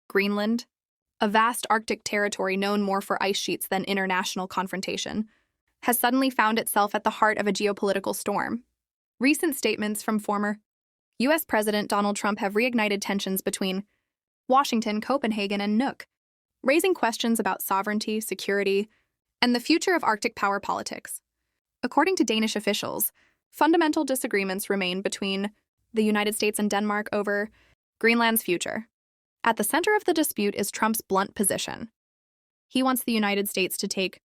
Greenland, a vast Arctic territory known more for ice sheets than international confrontation, has suddenly found itself at the heart of a geopolitical storm. Recent statements from former U.S. President Donald Trump have reignited tensions between Washington, Copenhagen, and Nuuk, raising questions about sovereignty, security, and the future of Arctic power politics. According to Danish officials, fundamental disagreements remain between the United States and Denmark over Greenland's future. At the center of the dispute is Trump's blunt position. He wants the United States to take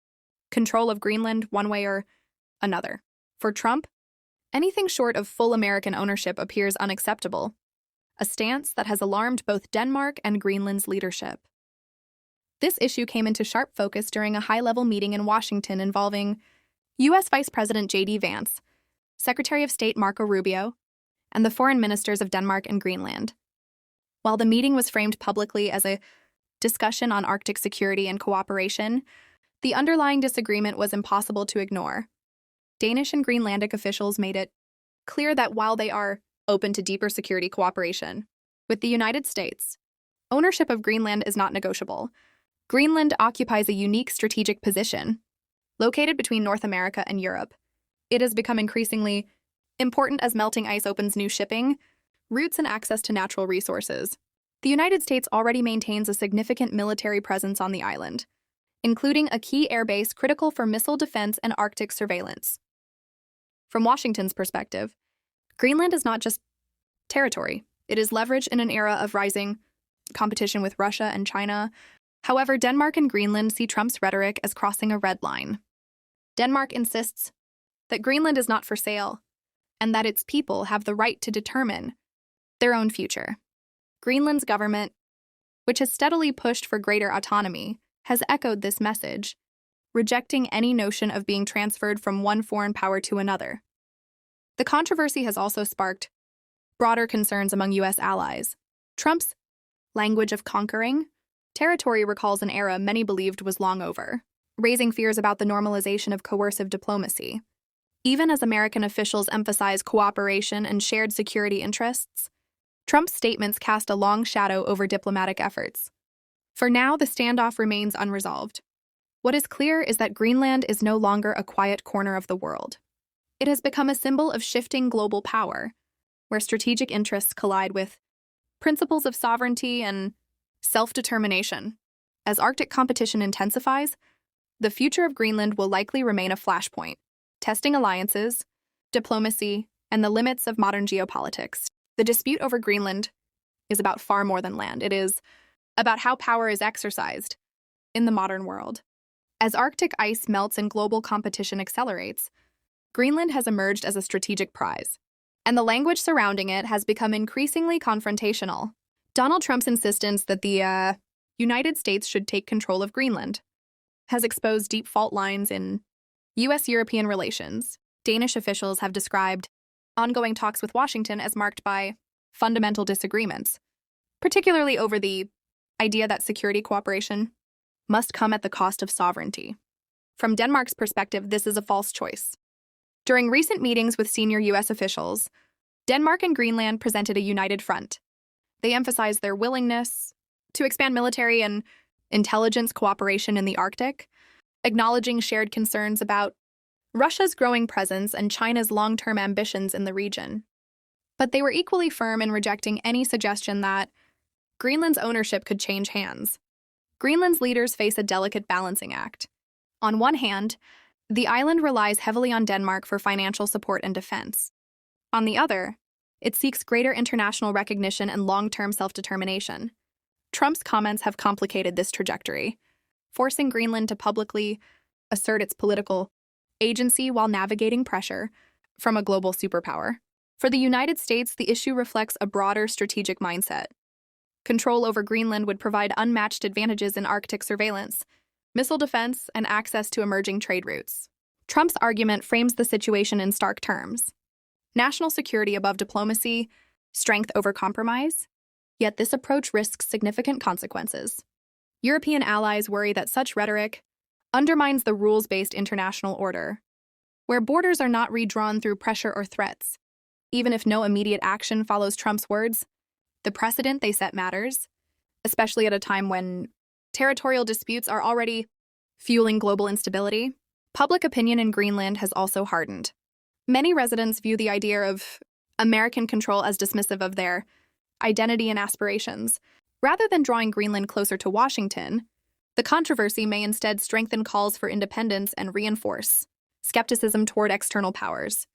control of Greenland one way or another. For Trump, anything short of full American ownership appears unacceptable, a stance that has alarmed both Denmark and Greenland's leadership. This issue came into sharp focus during a high-level meeting in Washington involving U.S. Vice President J.D. Vance, Secretary of State Marco Rubio, and the foreign ministers of Denmark and Greenland. While the meeting was framed publicly as a discussion on Arctic security and cooperation, the underlying disagreement was impossible to ignore. Danish and Greenlandic officials made it clear that while they are open to deeper security cooperation with the United States, ownership of Greenland is not negotiable. Greenland occupies a unique strategic position. Located between North America and Europe, it has become increasingly important as melting ice opens new shipping routes and access to natural resources. The United States already maintains a significant military presence on the island, including a key airbase critical for missile defense and Arctic surveillance. From Washington's perspective, Greenland is not just territory. It is leverage in an era of rising competition with Russia and China. However, Denmark and Greenland see Trump's rhetoric as crossing a red line. Denmark insists that Greenland is not for sale and that its people have the right to determine their own future. Greenland's government, which has steadily pushed for greater autonomy, has echoed this message, rejecting any notion of being transferred from one foreign power to another. The controversy has also sparked broader concerns among U.S. allies. Trump's language of conquering territory recalls an era many believed was long over, raising fears about the normalization of coercive diplomacy. Even as American officials emphasize cooperation and shared security interests, Trump's statements cast a long shadow over diplomatic efforts. For now, the standoff remains unresolved. What is clear is that Greenland is no longer a quiet corner of the world. It has become a symbol of shifting global power, where strategic interests collide with principles of sovereignty and self-determination. As Arctic competition intensifies, the future of Greenland will likely remain a flashpoint, testing alliances, diplomacy, and the limits of modern geopolitics. The dispute over Greenland is about far more than land. It is about how power is exercised in the modern world. As Arctic ice melts and global competition accelerates, Greenland has emerged as a strategic prize, and the language surrounding it has become increasingly confrontational. Donald Trump's insistence that the United States should take control of Greenland has exposed deep fault lines in U.S.-European relations. Danish officials have described ongoing talks with Washington as marked by fundamental disagreements, particularly over the idea that security cooperation must come at the cost of sovereignty. From Denmark's perspective, this is a false choice. During recent meetings with senior U.S. officials, Denmark and Greenland presented a united front. They emphasized their willingness to expand military and intelligence cooperation in the Arctic, acknowledging shared concerns about Russia's growing presence and China's long-term ambitions in the region. But they were equally firm in rejecting any suggestion that Greenland's ownership could change hands. Greenland's leaders face a delicate balancing act. On one hand, the island relies heavily on Denmark for financial support and defense. On the other, it seeks greater international recognition and long-term self-determination. Trump's comments have complicated this trajectory, forcing Greenland to publicly assert its political agency while navigating pressure from a global superpower. For the United States, the issue reflects a broader strategic mindset. Control over Greenland would provide unmatched advantages in Arctic surveillance, missile defense, and access to emerging trade routes. Trump's argument frames the situation in stark terms: national security above diplomacy, strength over compromise. Yet this approach risks significant consequences. European allies worry that such rhetoric undermines the rules-based international order, where borders are not redrawn through pressure or threats. Even if no immediate action follows Trump's words, the precedent they set matters. especially at a time when territorial disputes are already fueling global instability. Public opinion in Greenland has also hardened. Many residents view the idea of American control as dismissive of their identity and aspirations. Rather than drawing Greenland closer to Washington, the controversy may instead strengthen calls for independence and reinforce skepticism toward external powers.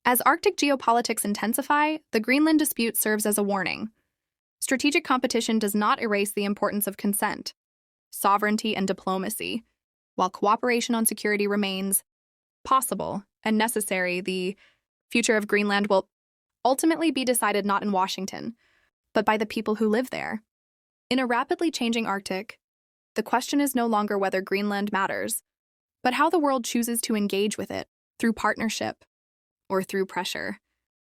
As Arctic geopolitics intensify, the Greenland dispute serves as a warning. Strategic competition does not erase the importance of consent, sovereignty, and diplomacy. While cooperation on security remains possible and necessary, the future of Greenland will ultimately be decided not in Washington, but by the people who live there. In a rapidly changing Arctic, the question is no longer whether Greenland matters, but how the world chooses to engage with it, through partnership or through pressure.